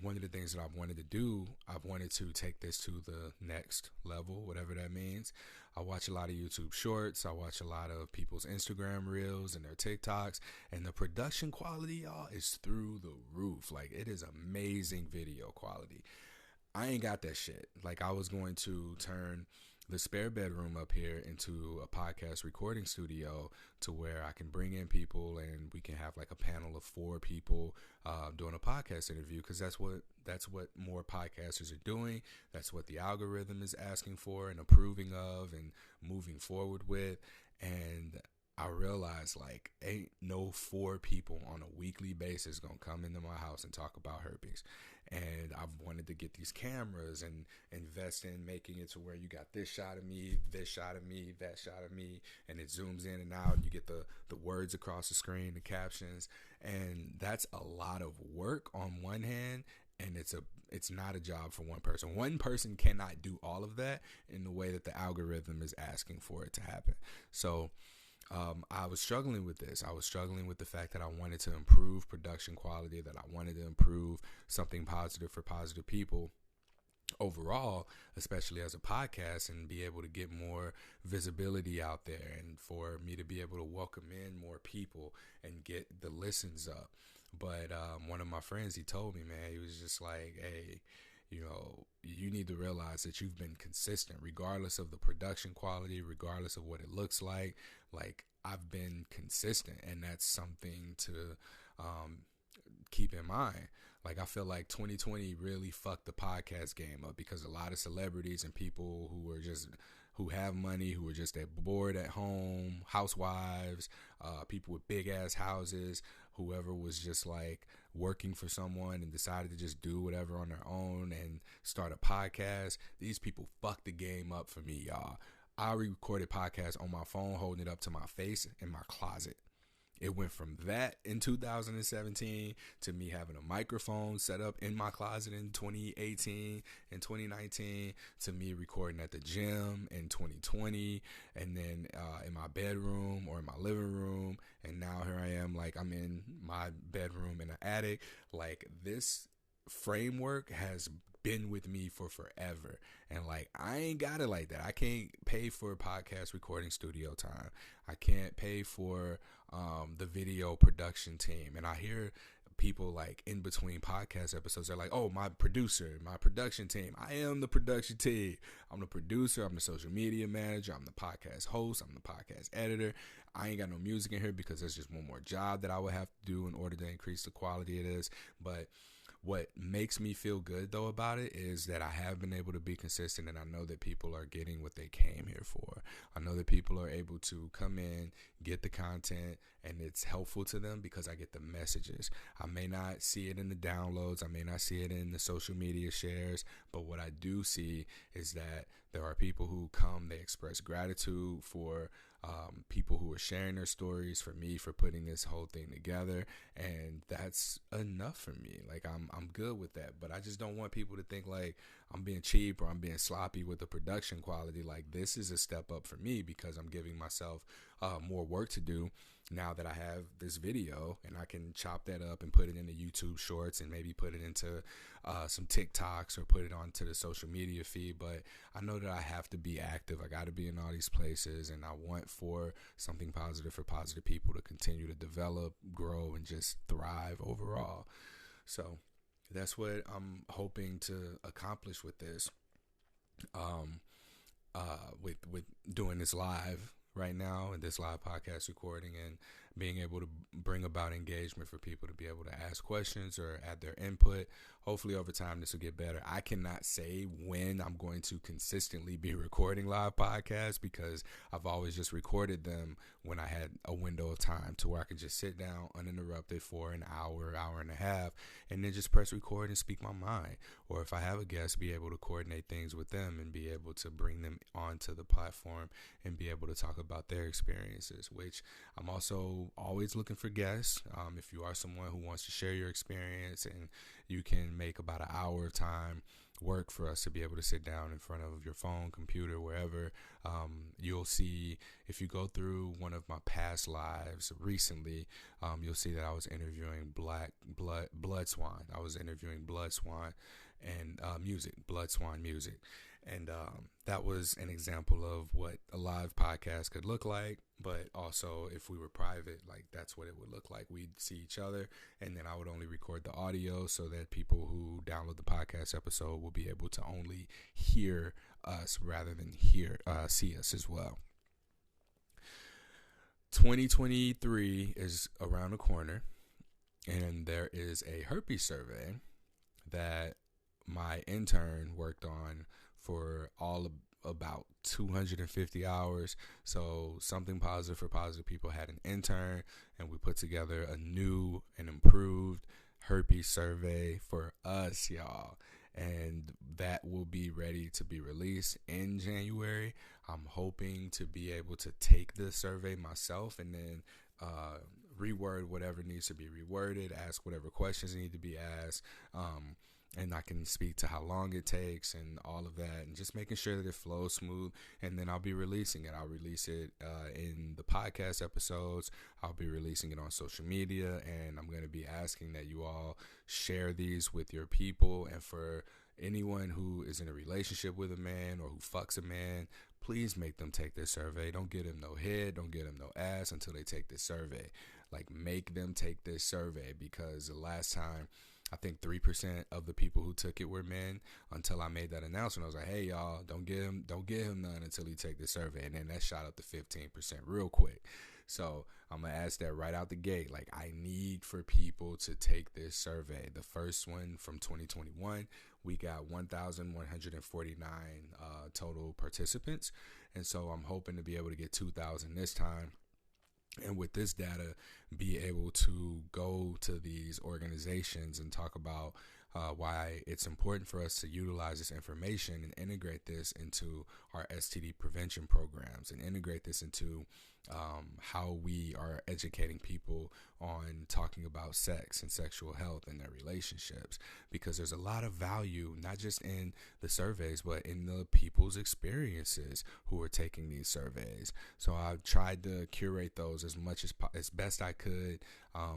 one of the things that I've wanted to do, I've wanted to take this to the next level, whatever that means. I watch a lot of YouTube shorts. I watch a lot of people's Instagram reels and their TikToks, and the production quality, y'all, is through the roof. Like, it is amazing video quality. I ain't got that shit. Like, I was going to turn the spare bedroom up here into a podcast recording studio to where I can bring in people and we can have like a panel of 4 people doing a podcast interview, because that's what more podcasters are doing. That's what the algorithm is asking for and approving of and moving forward with. And I realized, like, ain't no 4 people on a weekly basis gonna come into my house and talk about herpes. And I've wanted to get these cameras and invest in making it to where you got this shot of me, this shot of me, that shot of me, and it zooms in and out, and you get the words across the screen, the captions. And that's a lot of work on one hand, and it's not a job for one person. One person cannot do all of that in the way that the algorithm is asking for it to happen. So I was struggling with this. I was struggling with the fact that I wanted to improve production quality, that I wanted to improve something positive for positive people overall, especially as a podcast, and be able to get more visibility out there, and for me to be able to welcome in more people and get the listens up. But one of my friends, he told me, man, he was just like, hey, you know, you need to realize that you've been consistent regardless of the production quality, regardless of what it looks like. Like, I've been consistent, and that's something to keep in mind. Like, I feel like 2020 really fucked the podcast game up, because a lot of celebrities and people who have money, who are just bored at home, housewives, people with big ass houses, whoever was just like working for someone and decided to just do whatever on their own and start a podcast. These people fucked the game up for me, y'all. I recorded podcasts on my phone, holding it up to my face in my closet. It went from that in 2017 to me having a microphone set up in my closet in 2018 and 2019 to me recording at the gym in 2020, and then in my bedroom or in my living room. And now here I am, like, I'm in my bedroom in an attic. Like, this framework has been with me for forever. And like, I ain't got it like that. I can't pay for podcast recording studio time. I can't pay for the video production team. And I hear people like in between podcast episodes, they're like, oh, my producer, my production team. I am the production team. I'm the producer. I'm the social media manager. I'm the podcast host. I'm the podcast editor. I ain't got no music in here because there's just one more job that I would have to do in order to increase the quality of this. But what makes me feel good, though, about it is that I have been able to be consistent, and I know that people are getting what they came here for. I know that people are able to come in, get the content, and it's helpful to them because I get the messages. I may not see it in the downloads. I may not see it in the social media shares, but what I do see is that there are people who come, they express gratitude for people who are sharing their stories, for me for putting this whole thing together, and that's enough for me. Like, I'm good with that, but I just don't want people to think like I'm being cheap or I'm being sloppy with the production quality. Like, this is a step up for me because I'm giving myself more work to do now that I have this video, and I can chop that up and put it into YouTube shorts and maybe put it into some TikToks or put it onto the social media feed. But I know that I have to be active. I got to be in all these places, and I want for something positive for positive people to continue to develop, grow, and just thrive overall. So that's what I'm hoping to accomplish with this, with doing this live right now and this live podcast recording, and being able to bring about engagement for people to be able to ask questions or add their input. Hopefully over time this will get better. I cannot say when I'm going to consistently be recording live podcasts because I've always just recorded them when I had a window of time to where I could just sit down uninterrupted for an hour, hour and a half, and then just press record and speak my mind. Or if I have a guest, be able to coordinate things with them and be able to bring them onto the platform and be able to talk about their experiences, which I'm also always looking for guests. If you are someone who wants to share your experience and you can make about an hour of time work for us to be able to sit down in front of your phone, computer, wherever, you'll see, if you go through one of my past lives recently, you'll see that I was interviewing Blood Swan. I was interviewing Blood Swan and Blood Swan music. And that was an example of what a live podcast could look like, but also if we were private, like that's what it would look like. We'd see each other, and then I would only record the audio so that people who download the podcast episode will be able to only hear us rather than see us as well. 2023 is around the corner, and there is a herpes survey that my intern worked on for all of about 250 hours. So Something Positive for Positive People had an intern, and we put together a new and improved herpes survey for us, y'all. And that will be ready to be released in January. I'm hoping to be able to take the survey myself and then reword whatever needs to be reworded, ask whatever questions need to be asked, and I can speak to how long it takes and all of that, and just making sure that it flows smooth. And then I'll be releasing it. I'll release it in the podcast episodes. I'll be releasing it on social media, and I'm going to be asking that you all share these with your people. And for anyone who is in a relationship with a man or who fucks a man, please make them take this survey. Don't get them no head, don't get them no ass until they take this survey. Like, make them take this survey, because the last time, I think 3% of the people who took it were men until I made that announcement. I was like, hey, y'all, don't give him none until he take the survey. And then that shot up to 15% real quick. So I'm going to ask that right out the gate. Like, I need for people to take this survey. The first one from 2021, we got 1,149 total participants. And so I'm hoping to be able to get 2,000 this time. And with this data, be able to go to these organizations and talk about why it's important for us to utilize this information and integrate this into our STD prevention programs, and integrate this into how we are educating people on talking about sex and sexual health and their relationships, because there's a lot of value, not just in the surveys, but in the people's experiences who are taking these surveys. So I've tried to curate those as much as best I could,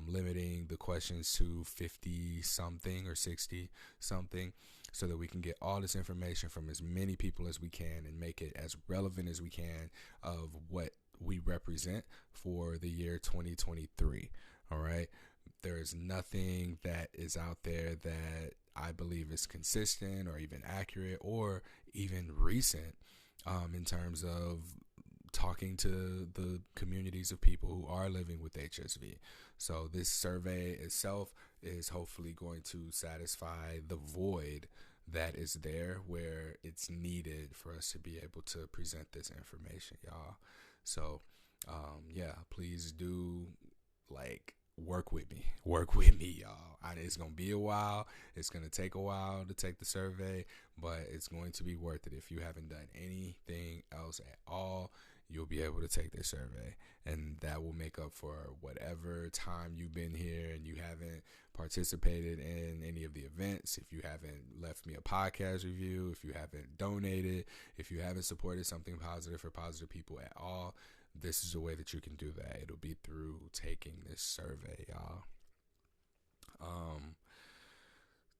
limiting the questions to 50 something or 60 something, so that we can get all this information from as many people as we can and make it as relevant as we can of what we represent for the year 2023. All right. There is nothing that is out there that I believe is consistent or even accurate or even recent, in terms of talking to the communities of people who are living with HSV. So this survey itself is hopefully going to satisfy the void that is there where it's needed for us to be able to present this information, y'all. So, please do work with me, y'all. It's going to be a while. It's going to take a while to take the survey, but it's going to be worth it. If you haven't done anything else at all, you'll be able to take this survey, and that will make up for whatever time you've been here and you haven't participated in any of the events, if you haven't left me a podcast review, if you haven't donated, if you haven't supported something positive for positive people at all. This is the way that you can do that. It'll be through taking this survey, y'all.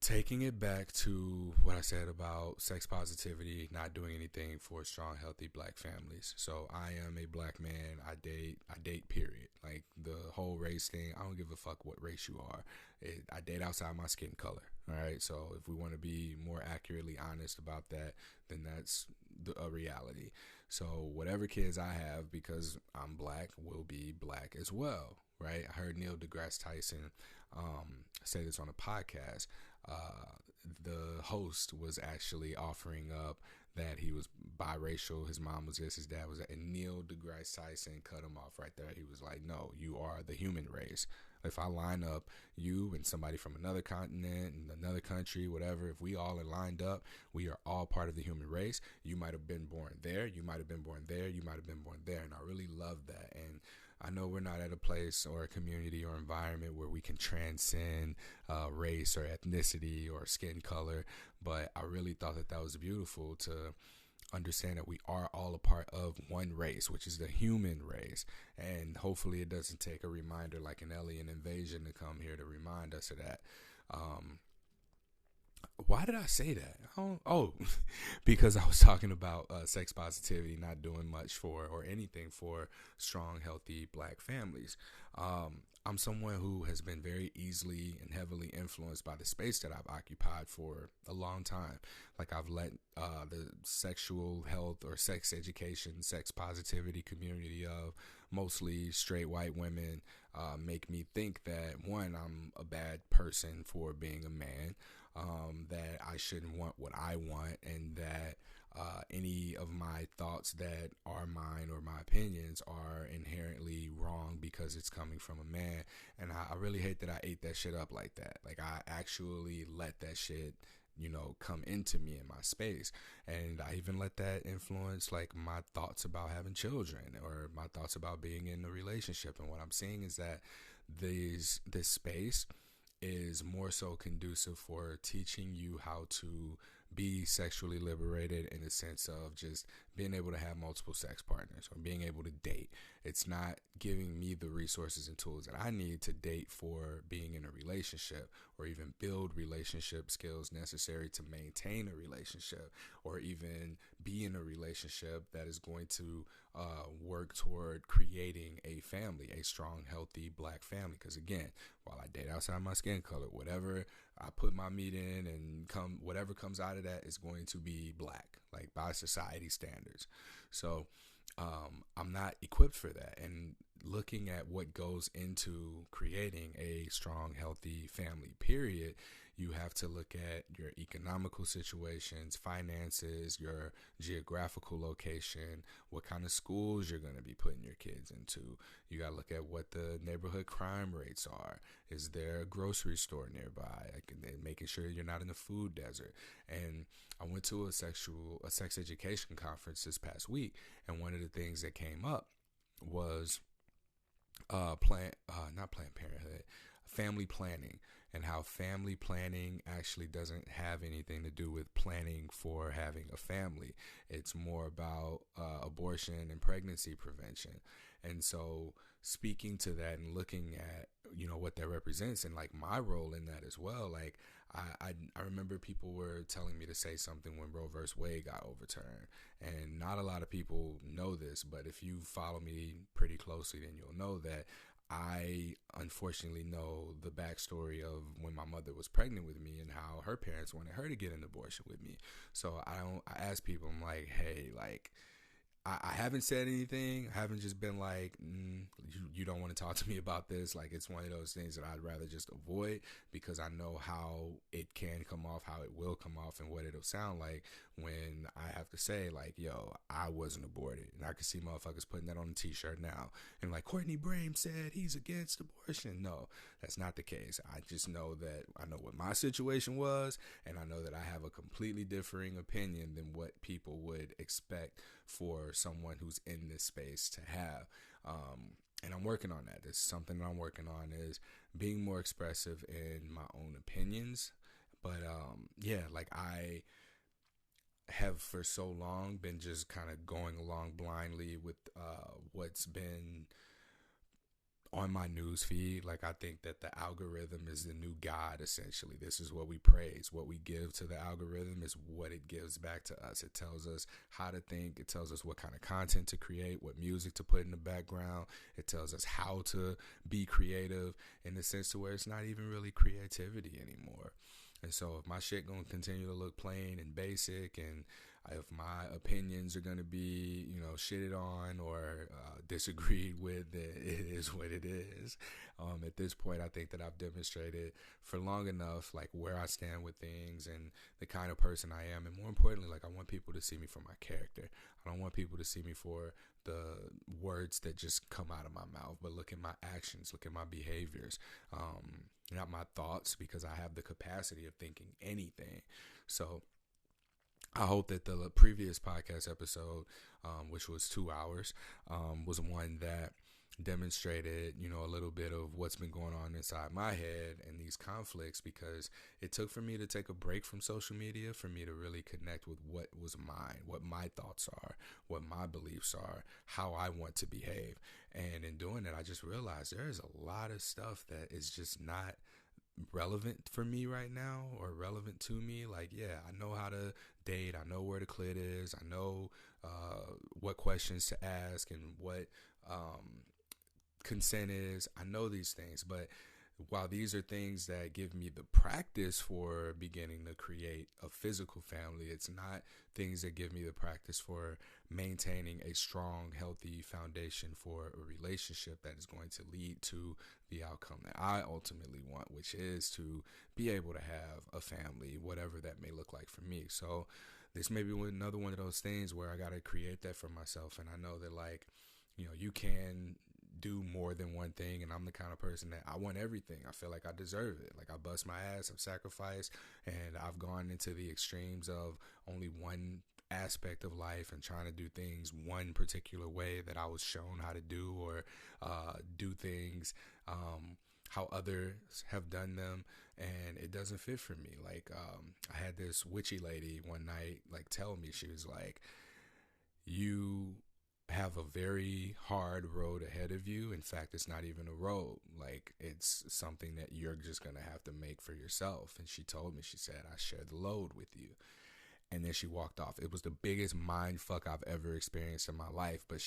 Taking it back to what I said about sex positivity, not doing anything for strong, healthy black families. So I am a black man. I date, period. Like the whole race thing, I don't give a fuck what race you are. I date outside my skin color. All right. So if we want to be more accurately honest about that, then that's a reality. So whatever kids I have, because I'm black, will be black as well. Right. I heard Neil deGrasse Tyson say this on a podcast. The host was actually offering up that he was biracial. His mom was this, his dad was that. And Neil deGrasse Tyson cut him off right there. He was like, no, you are the human race. If I line up you and somebody from another continent and another country, whatever, if we all are lined up, we are all part of the human race. You might have been born there. You might have been born there. You might have been born there. And I really love that. And I know we're not at a place or a community or environment where we can transcend race or ethnicity or skin color, but I really thought that was beautiful to understand that we are all a part of one race, which is the human race. And hopefully it doesn't take a reminder like an alien invasion to come here to remind us of that. Why did I say that? Because I was talking about sex positivity not doing much for or anything for strong, healthy black families. I'm someone who has been very easily and heavily influenced by the space that I've occupied for a long time. Like I've let the sexual health or sex education, sex positivity community of mostly straight white women make me think that, one, I'm a bad person for being a man, that I shouldn't want what I want, and that any of my thoughts that are mine or my opinions are inherently wrong because it's coming from a man. And I really hate that I ate that shit up like that. Like I actually let that shit, come into me in my space. And I even let that influence like my thoughts about having children or my thoughts about being in a relationship. And what I'm seeing is that this space is more so conducive for teaching you how to be sexually liberated in the sense of just being able to have multiple sex partners or being able to date. It's not giving me the resources and tools that I need to date for being in a relationship or even build relationship skills necessary to maintain a relationship or even be in a relationship that is going to work toward creating a family, a strong, healthy black family. Because again, while I date outside my skin color, whatever I put my meat in and whatever comes out of that is going to be black, like by society standards. So I'm not equipped for that. And looking at what goes into creating a strong, healthy family, period, you have to look at your economical situations, finances, your geographical location, what kind of schools you're going to be putting your kids into. You got to look at what the neighborhood crime rates are. Is there a grocery store nearby? Making sure you're not in a food desert. And I went to a sex education conference this past week, and one of the things that came up was not Planned Parenthood, family planning, and how family planning actually doesn't have anything to do with planning for having a family. It's more about abortion and pregnancy prevention. And so speaking to that and looking at, what that represents and like my role in that as well, like I remember people were telling me to say something when Roe vs. Wade got overturned. And not a lot of people know this, but if you follow me pretty closely, then you'll know that I unfortunately know the backstory of when my mother was pregnant with me and how her parents wanted her to get an abortion with me. So I ask people, I'm like, hey, like, I haven't said anything. I haven't just been like, you don't want to talk to me about this. Like, it's one of those things that I'd rather just avoid, because I know how it can come off, how it will come off, and what it'll sound like when I have to say, like, yo, I wasn't aborted. And I can see motherfuckers putting that on a t-shirt now. And like, Courtney Brame said he's against abortion. No, that's not the case. I just know that I know what my situation was, and I know that I have a completely differing opinion than what people would expect for someone who's in this space to have. And I'm working on that. It's something that I'm working on, is being more expressive in my own opinions. But yeah, like I have for so long been just kind of going along blindly with what's been on my news feed. Like, I think that the algorithm is the new God, essentially. This is what we praise. What we give to the algorithm is what it gives back to us. It tells us how to think. It tells us what kind of content to create, what music to put in the background. It tells us how to be creative, in the sense to where it's not even really creativity anymore. And so if my shit gonna continue to look plain and basic, and if my opinions are gonna be, shitted on or disagreed with, then it is what it is. At this point, I think that I've demonstrated for long enough, like, where I stand with things and the kind of person I am. And more importantly, like, I want people to see me for my character. I don't want people to see me for the words that just come out of my mouth, but look at my actions, look at my behaviors, not my thoughts, because I have the capacity of thinking anything. So I hope that the previous podcast episode, which was 2 hours, was one that demonstrated, a little bit of what's been going on inside my head and these conflicts, because it took for me to take a break from social media for me to really connect with what was mine, what my thoughts are, what my beliefs are, how I want to behave. And in doing that, I just realized there is a lot of stuff that is just not relevant for me right now, or relevant to me. Like, yeah, I know how to date. I know where the clit is. I know what questions to ask and what consent is. I know these things, but while these are things that give me the practice for beginning to create a physical family, it's not things that give me the practice for maintaining a strong, healthy foundation for a relationship that is going to lead to the outcome that I ultimately want, which is to be able to have a family, whatever that may look like for me. So this may be another one of those things where I got to create that for myself. And I know that, like, you can do more than one thing, and I'm the kind of person that I want everything. I feel like I deserve it. Like, I bust my ass, I've sacrificed, and I've gone into the extremes of only one aspect of life and trying to do things one particular way that I was shown how to do, or do things how others have done them, and it doesn't fit for me. Like, I had this witchy lady one night, like, tell me, she was like, you have a very hard road ahead of you. In fact, it's not even a road. Like, it's something that you're just going to have to make for yourself. And she told me, she said, I share the load with you. And then she walked off. It was the biggest mind fuck I've ever experienced in my life, but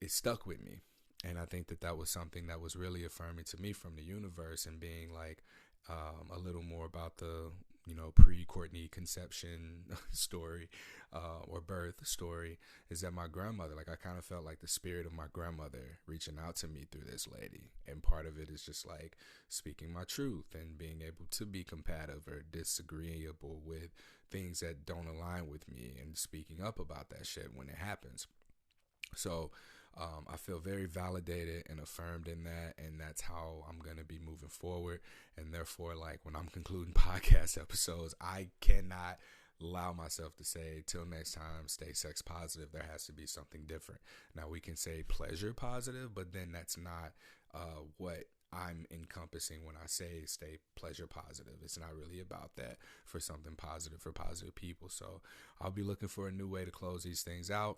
it stuck with me. And I think that that was something that was really affirming to me from the universe, and being like a little more about the pre-Courtney conception story, or birth story, is that my grandmother, like, I kind of felt like the spirit of my grandmother reaching out to me through this lady. And part of it is just like speaking my truth and being able to be combative or disagreeable with things that don't align with me, and speaking up about that shit when it happens. So I feel very validated and affirmed in that, and that's how I'm going to be moving forward. And therefore, like, when I'm concluding podcast episodes, I cannot allow myself to say, till next time, stay sex positive. There has to be something different. Now, we can say pleasure positive, but then that's not what I'm encompassing when I say stay pleasure positive. It's not really about that for something positive for positive people. So I'll be looking for a new way to close these things out.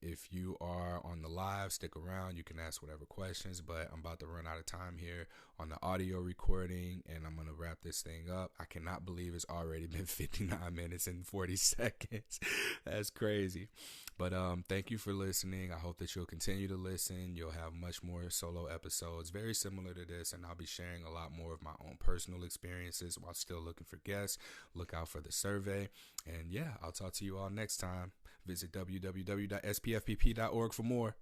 If you are on the live, stick around. You can ask whatever questions, but I'm about to run out of time here on the audio recording, and I'm going to wrap this thing up. I cannot believe it's already been 59 minutes and 40 seconds. That's crazy. But thank you for listening. I hope that you'll continue to listen. You'll have much more solo episodes very similar to this, and I'll be sharing a lot more of my own personal experiences while still looking for guests. Look out for the survey. And yeah, I'll talk to you all next time. Visit www.spfpp.org for more.